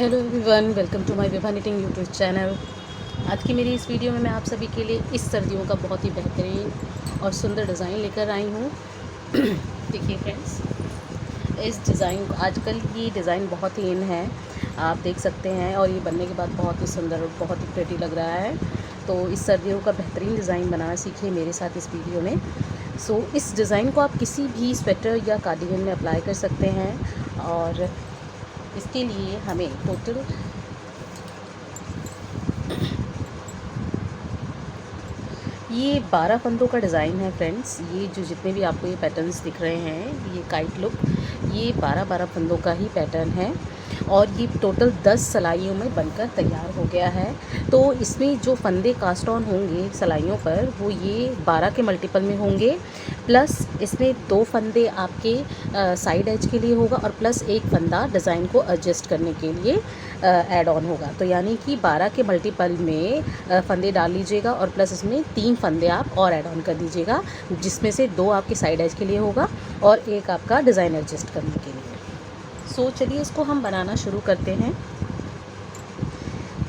Hello everyone, welcome to my Vibha knitting YouTube channel. आज की मेरी इस वीडियो में मैं आप सभी के लिए इस सर्दियों का बहुत ही बेहतरीन और सुंदर डिज़ाइन लेकर आई हूँ। देखिए फ्रेंड्स, इस डिज़ाइन को आजकल ये डिज़ाइन बहुत ही इन है, आप देख सकते हैं, और ये बनने के बाद बहुत ही सुंदर और बहुत ही प्रेटी लग रहा है। तो इस सर्दियों का बेहतरीन डिज़ाइन बनाना सीखिए मेरे साथ इस वीडियो में। इस डिज़ाइन को आप किसी भी स्वेटर या कार्डिगन में अप्लाई कर सकते हैं, और इसके लिए हमें टोटल ये 12 फंदों का डिज़ाइन है फ्रेंड्स। ये जो जितने भी आपको ये पैटर्न्स दिख रहे हैं, ये काइट लुक, ये 12 फंदों का ही पैटर्न है, और ये टोटल 10 सिलाइयों में बनकर तैयार हो गया है। तो इसमें जो फंदे कास्ट ऑन होंगे सिलाइयों पर, वो ये 12 के मल्टीपल में होंगे, प्लस इसमें 2 फंदे आपके साइड एज के लिए होगा, और प्लस एक फंदा डिज़ाइन को एडजस्ट करने के लिए ऐड ऑन होगा। तो यानी कि 12 के मल्टीपल में फंदे डाल लीजिएगा, और प्लस इसमें 3 फंदे आप और ऐड ऑन कर दीजिएगा, जिसमें से 2 आपके साइड एज के लिए होगा और एक आपका डिज़ाइन एडजस्ट करने के लिए। चलिए इसको हम बनाना शुरू करते हैं।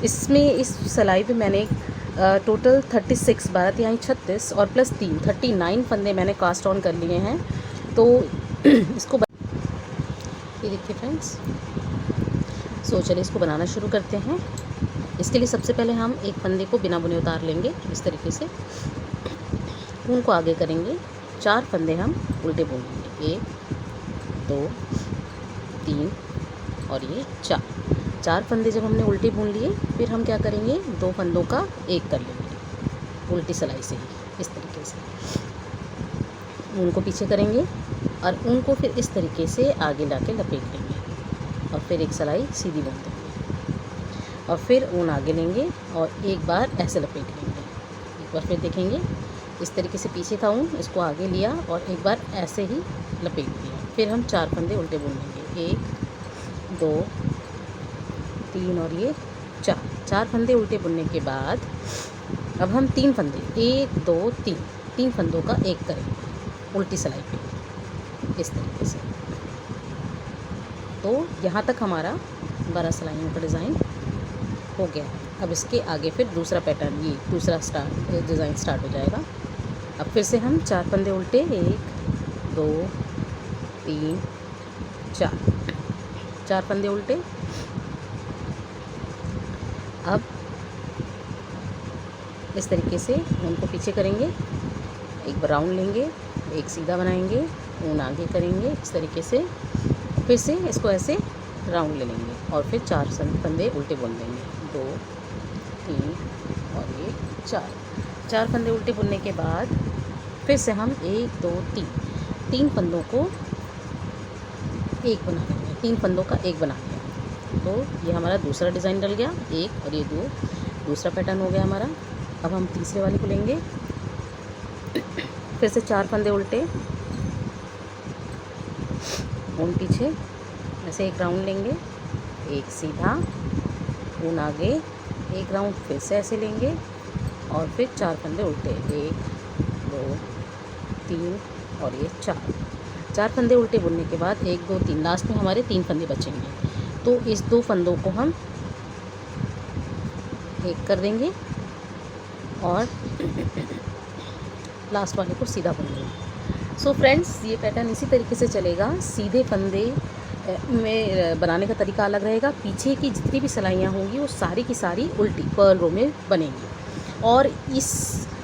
इसमें इस सिलाई पे मैंने टोटल 36 12 यानी 36 और प्लस 3 39 फंदे मैंने कास्ट ऑन कर लिए हैं। तो इसको ये देखिए फ्रेंड्स। चलिए इसको बनाना शुरू करते हैं। इसके लिए सबसे पहले हम एक फंदे को बिना बुने उतार लेंगे इस तरीके से, उनको आगे करेंगे, 4 फंदे हम उल्टे बुन लेंगे, 1 2 3 और ये 4 फंदे जब हमने उल्टे बुन लिए, फिर हम क्या करेंगे, 2 फंदों का एक कर लेंगे उल्टी सिलाई से ही, इस तरीके से उनको पीछे करेंगे और उनको फिर इस तरीके से आगे ला के लपेट लेंगे, और फिर एक सिलाई सीधी बुन देंगे, और फिर ऊन आगे लेंगे और एक बार ऐसे लपेट लेंगे। एक बार फिर देखेंगे, इस तरीके से पीछे था ऊन, इसको आगे लिया और एक बार ऐसे ही लपेट दिया। फिर हम 4 फंदे उल्टे बुन लेंगे, 1 2 3 और ये 4 फंदे उल्टे बुनने के बाद अब हम 3 फंदे 1 2 3 फंदों का एक करेंगे उल्टी सिलाई पे, इस तरीके से। तो यहाँ तक हमारा 12 सिलाइयों का डिज़ाइन हो गया। अब इसके आगे फिर दूसरा पैटर्न, ये दूसरा डिज़ाइन स्टार्ट हो जाएगा। अब फिर से हम 4 फंदे उल्टे, 1 2 3 4 फंदे उल्टे। अब इस तरीके से उनको पीछे करेंगे, एक बार राउंड लेंगे, एक सीधा बनाएंगे, ऊन आगे करेंगे इस तरीके से, फिर से इसको ऐसे राउंड ले लेंगे और फिर 4 फंदे उल्टे बुन देंगे, 2 3 और ये 4 फंदे उल्टे बुनने के बाद फिर से हम 1 2 3 फंदों को एक बना लेंगे, 3 फंदों का एक बना लिया। तो ये हमारा दूसरा डिज़ाइन डल गया, एक और ये 2, दूसरा पैटर्न हो गया हमारा। अब हम तीसरे वाले को लेंगे, फिर से 4 फंदे उल्टे, ऊन पीछे, ऐसे एक राउंड लेंगे, एक सीधा, ऊन आगे, एक राउंड फिर से ऐसे लेंगे और फिर 4 फंदे उल्टे, 1 2 3 और ये 4 फंदे उल्टे बुनने के बाद 1 2 3 लास्ट में हमारे 3 फंदे बचेंगे। तो इस 2 फंदों को हम एक कर देंगे और लास्ट वाले को सीधा बुन लेंगे। फ्रेंड्स, ये पैटर्न इसी तरीके से चलेगा। सीधे फंदे में बनाने का तरीका अलग रहेगा, पीछे की जितनी भी सिलाइयाँ होंगी वो सारी की सारी उल्टी पर्ल रो में बनेंगी। और इस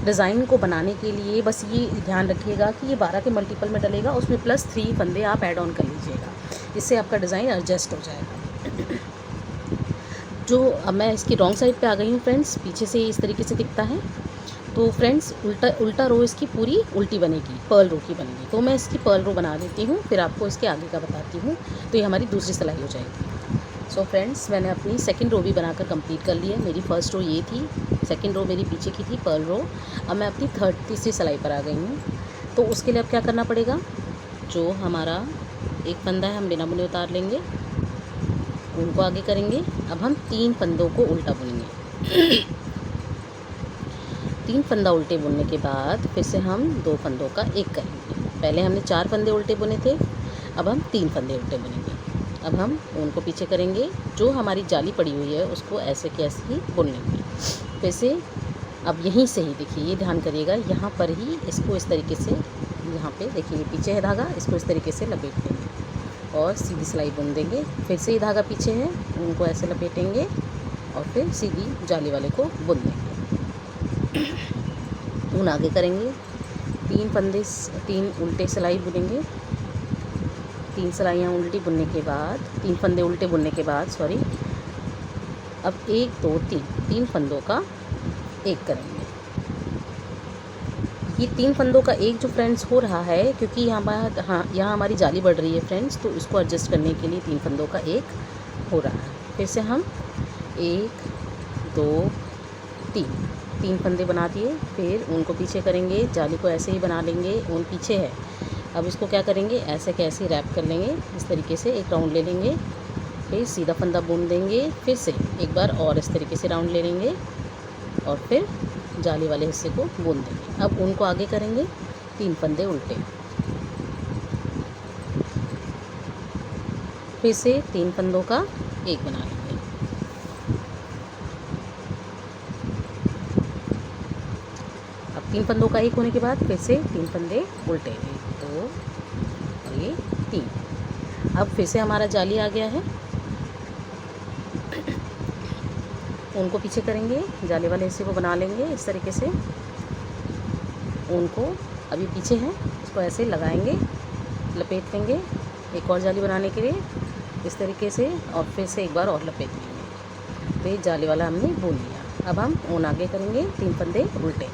डिज़ाइन को बनाने के लिए बस ये ध्यान रखिएगा कि ये 12 के मल्टीपल में डलेगा, उसमें प्लस 3 फंदे आप ऐड ऑन कर लीजिएगा, इससे आपका डिज़ाइन एडजस्ट हो जाएगा। अब मैं इसकी रॉन्ग साइड पे आ गई हूँ फ्रेंड्स, पीछे से इस तरीके से दिखता है। तो फ्रेंड्स, उल्टा रो इसकी पूरी उल्टी बनेगी, पर्ल रो की बनेगी। तो मैं इसकी पर्ल रो बना देती हूँ, फिर आपको इसके आगे का बताती हूँ। तो ये हमारी दूसरी सिलाई हो जाएगी। फ्रेंड्स, मैंने अपनी सेकंड रो भी बनाकर कंप्लीट कर ली है। मेरी फर्स्ट रो ये थी, सेकंड रो मेरी पीछे की थी पर्ल रो। अब मैं अपनी तीसरी सिलाई पर आ गई हूँ। तो उसके लिए अब क्या करना पड़ेगा, जो हमारा एक फंदा है हम बिना बुने उतार लेंगे, उनको आगे करेंगे। अब हम 3 फंदों को उल्टा बुनेंगे। 3 फंदा उल्टे बुनने के बाद फिर से हम 2 फंदों का एक करेंगे। पहले हमने 4 फंदे उल्टे बुने थे, अब हम 3 फंदे उल्टे बुनेंगे। अब हम ऊन को पीछे करेंगे, जो हमारी जाली पड़ी हुई है उसको ऐसे के ऐसे ही बुन लेंगे। फिर से अब यहीं से ही देखिए, ये ध्यान करिएगा, यहाँ पर ही इसको इस तरीके से, यहाँ पे देखिए पीछे है धागा, इसको इस तरीके से लपेट देंगे और सीधी सिलाई बुन देंगे। फिर से ये धागा पीछे है, उनको ऐसे लपेटेंगे और फिर सीधी जाली वाले को बुन देंगे। ऊन आगे करेंगे, 3 उल्टे सिलाई बुनेंगे। 3 सिलाइयाँ उल्टी बुनने के बाद, 3 फंदे उल्टे बुनने के बाद अब 1 2 3 फंदों का एक करेंगे। ये 3 फंदों का एक जो फ्रेंड्स हो रहा है, क्योंकि यहाँ हमारी जाली बढ़ रही है फ्रेंड्स, तो इसको एडजस्ट करने के लिए 3 फंदों का एक हो रहा है। फिर से हम 1 2 3 फंदे बना दिए। फिर ऊन को पीछे करेंगे, जाली को ऐसे ही बना लेंगे, ऊन पीछे है। अब इसको क्या करेंगे, ऐसे कैसे रैप कर लेंगे, इस तरीके से एक राउंड ले लेंगे, फिर सीधा फंदा बुन देंगे। फिर से एक बार और इस तरीके से राउंड ले लेंगे और फिर जाली वाले हिस्से को बुन देंगे। अब ऊन को आगे करेंगे, 3 फंदे उल्टे, फिर से 3 फंदों का एक बना लेंगे। अब 3 फंदों का एक होने के बाद फिर से 3 फंदे उल्टे, 1 2 और ये 3। अब फिर से हमारा जाली आ गया है। ऊन को पीछे करेंगे, जाली वाले हिस्से को बना लेंगे इस तरीके से। ऊन को अभी पीछे है, इसको ऐसे लगाएंगे, लपेट लेंगे एक और जाली बनाने के लिए इस तरीके से, और फिर से एक बार और लपेट लेंगे। तो ये जाली वाला हमने बुन लिया। अब हम ऊन आगे करेंगे, 3 फंदे उल्टे,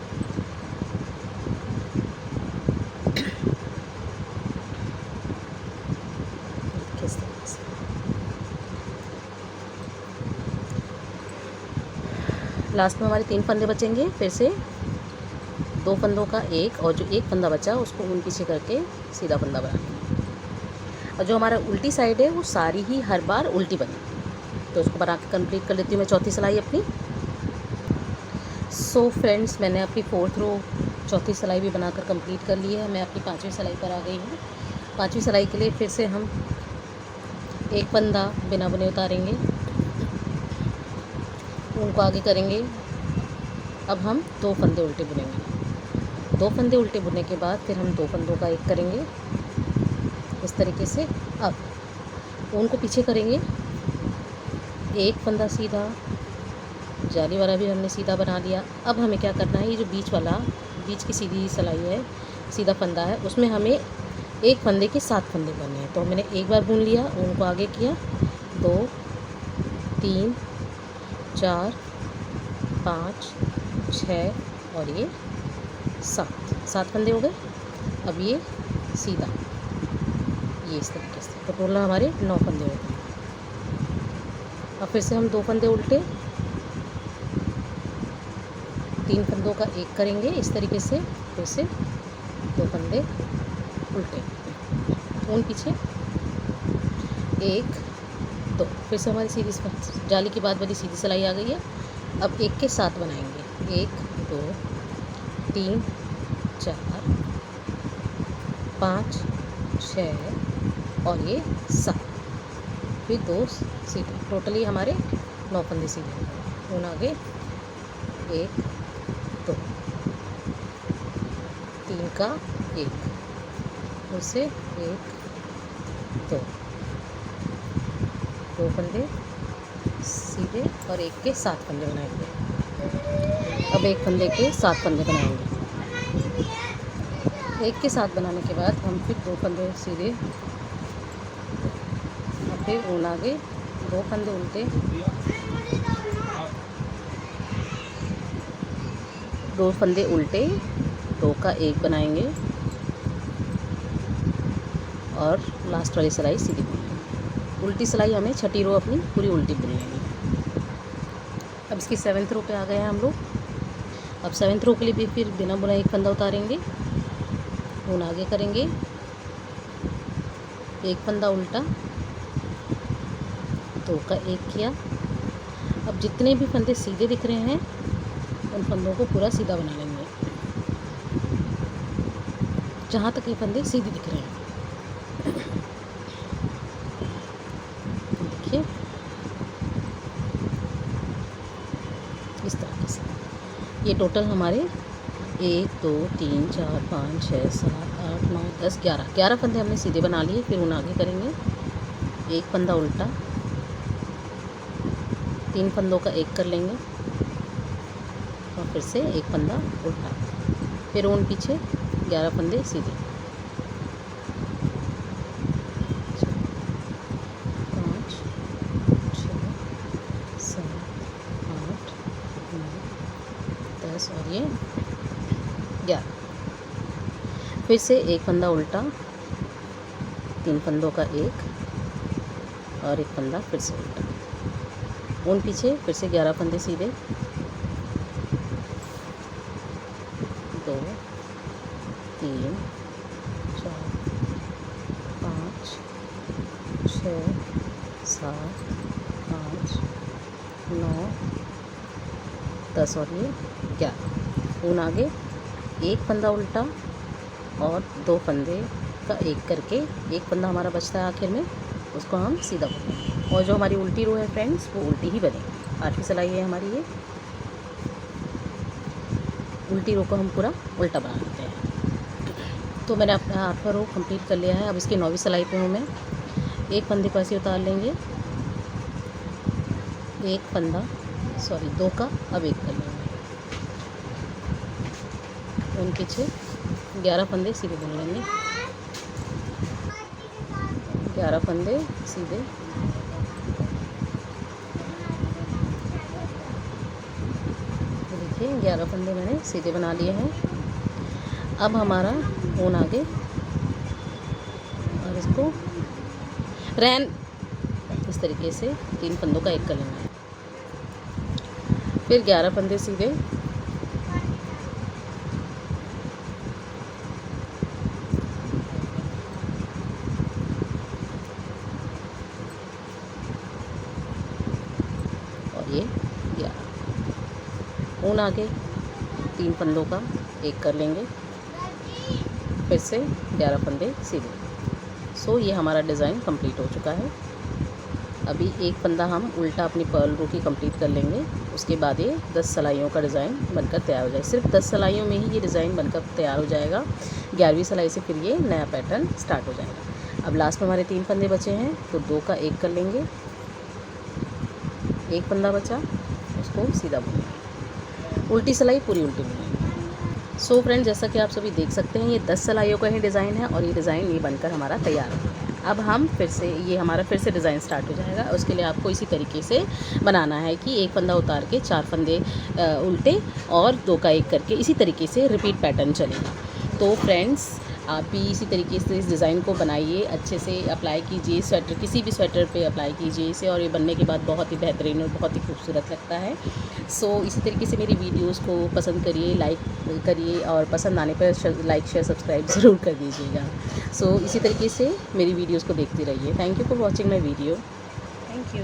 किस तरीके से। लास्ट में हमारे 3 फंदे बचेंगे। फिर से 2 फंदों का एक, और जो एक फंदा बचा उसको ऊन पीछे करके सीधा फंदा बना लेंगे। और जो हमारा उल्टी साइड है वो सारी ही हर बार उल्टी बनेगी। तो उसको बना के कंप्लीट कर लेती हूँ मैं चौथी सिलाई अपनी। सो फ्रेंड्स, मैंने अपनी 4th रो चौथी सिलाई भी बनाकर कंप्लीट कर ली है। मैं अपनी 5वीं सिलाई पर आ गई हूँ। 5वीं सिलाई के लिए फिर से हम एक फंदा बिना बुने उतारेंगे, ऊन को आगे करेंगे। अब हम 2 फंदे उल्टे बुनेंगे। 2 फंदे उल्टे बुनने के बाद फिर हम 2 फंदों का एक करेंगे इस तरीके से। अब ऊन को पीछे करेंगे, एक फंदा सीधा, जाली वाला भी हमने सीधा बना लिया। अब हमें क्या करना है, ये जो बीच की सीधी सिलाई है, सीधा फंदा है, उसमें हमें एक फंदे के 7 फंदे करने हैं। तो मैंने एक बार बुन लिया, ऊन को आगे किया, 2 3 4 5 6 और ये 7 फंदे हो गए। अब ये सीधा, ये इस तरीके से, तो टोटल हमारे 9 फंदे हो गए। अब फिर से हम 2 फंदे उल्टे, 3 फंदों का एक करेंगे इस तरीके से। फिर से 2 फंदे उल्टे, ऊन पीछे, 1 2, फिर से हमारी सीधी जाली की बाद वाली सीधी सिलाई आ गई है। अब 1 के 7 बनाएंगे, 1 2 3 4 5 6 और ये 7, फिर 2 सीधे, टोटली हमारे 9 फंदे सीधे। ऊन आगे, 1 2 3 का 1, फिर से 1 2 फंदे सीधे और 1 के 7 फंदे बनाएंगे। अब 1 फंदे के 7 फंदे बनाएंगे। 1 के 7 बनाने के बाद हम फिर 2 फंदे सीधे और फिर ऊन आगे, 2 फंदे उल्टे, 2 फंदे उल्टे, 2 का 1 बनाएंगे और लास्ट वाली सिलाई सीधी बुनेंगे। उल्टी सिलाई हमें छठी रो अपनी पूरी उल्टी बुन लेंगे। अब इसकी 7th रो पे आ गए हैं हम लोग। अब 7th रो के लिए भी फिर बिना बुनाई एक फंदा उतारेंगे, ऊन आगे करेंगे, 1 फंदा उल्टा, 2 का 1 किया। अब जितने भी फंदे सीधे दिख रहे हैं उन फंदों को पूरा सीधा बना लेंगे, जहाँ तक ये फंदे सीधे दिख रहे हैं। इस तरीके से। ये टोटल हमारे 1 2 3 4 5 6 7 8 9 10 11 फंदे हमने सीधे बना लिए। फिर उन आगे करेंगे, एक फंदा उल्टा, 3 फंदों का एक कर लेंगे और फिर से एक फंदा उल्टा, फिर उन पीछे 11 फंदे सीधे, 5 6 7 8 9 10 और ये 11। फिर से एक फंदा उल्टा, 3 फंदों का एक और एक फंदा फिर से उल्टा, उन पीछे फिर से 11 फंदे सीधे, 2 3 4 5 6 7 8 9 10 और ये 11। ऊन आगे, एक फंदा उल्टा और 2 फंदे का एक करके एक फंदा हमारा बचता है आखिर में, उसको हम सीधा बुनेंगे। और जो हमारी उल्टी रो है फ्रेंड्स, वो उल्टी ही बनेगी। 8वीं सिलाई है हमारी ये। उल्टी रो को हम पूरा उल्टा बना लेते हैं। तो मैंने अपना 8वां रो कंप्लीट कर लिया है। अब इसकी 9वीं सिलाई पे हूँ मैं। एक फंदे को ऐसे उतार लेंगे, एक फंदा, सॉरी 2 का अब एक कर लेंगे, उन पीछे 11 फंदे सीधे बुन लेंगे, 11 फंदे सीधे, देखिए 11 फंदे मैंने सीधे बना लिए हैं। अब हमारा ऊन आगे और इसको इस तरीके से 3 फंदों का एक कर लेना है, फिर 11 फंदे सीधे, और ये 11। ऊन आगे 3 फंदों का एक कर लेंगे, फिर से 11 फंदे सीधे। सो ये हमारा डिज़ाइन कंप्लीट हो चुका है। अभी एक फंदा हम उल्टा अपनी पर्ल रो की कंप्लीट कर लेंगे, उसके बाद ये 10 सिलाइयों का डिज़ाइन बनकर तैयार हो जाएगा। सिर्फ 10 सिलाइयों में ही ये डिज़ाइन बनकर तैयार हो जाएगा। 11वीं सिलाई से फिर ये नया पैटर्न स्टार्ट हो जाएगा। अब लास्ट में हमारे 3 फंदे बचे हैं, तो 2 का एक कर लेंगे, एक फंदा बचा, उसको सीधा बुनेंगे, उल्टी सिलाई पूरी उल्टी बुनेंगे। सो फ्रेंड, जैसा कि आप सभी देख सकते हैं, ये 10 सिलाइयों का ही डिज़ाइन है और ये डिज़ाइन ये बनकर हमारा तैयार हो गया है। अब हम फिर से ये हमारा फिर से डिज़ाइन स्टार्ट हो जाएगा। उसके लिए आपको इसी तरीके से बनाना है कि एक फंदा उतार के 4 फंदे उल्टे और 2 का एक करके इसी तरीके से रिपीट पैटर्न चलेगा। तो फ्रेंड्स, आप भी इसी तरीके से इस डिज़ाइन को बनाइए, अच्छे से अप्लाई कीजिए स्वेटर, किसी भी स्वेटर पे अप्लाई कीजिए इसे, और ये बनने के बाद बहुत ही बेहतरीन और बहुत ही खूबसूरत लगता है। सो इसी तरीके से मेरी वीडियोस को पसंद करिए, लाइक करिए, और पसंद आने पर लाइक शेयर सब्सक्राइब ज़रूर कर दीजिएगा। सो इसी तरीके से मेरी वीडियोस को देखते रहिए। Thank you for watching my video. Thank you.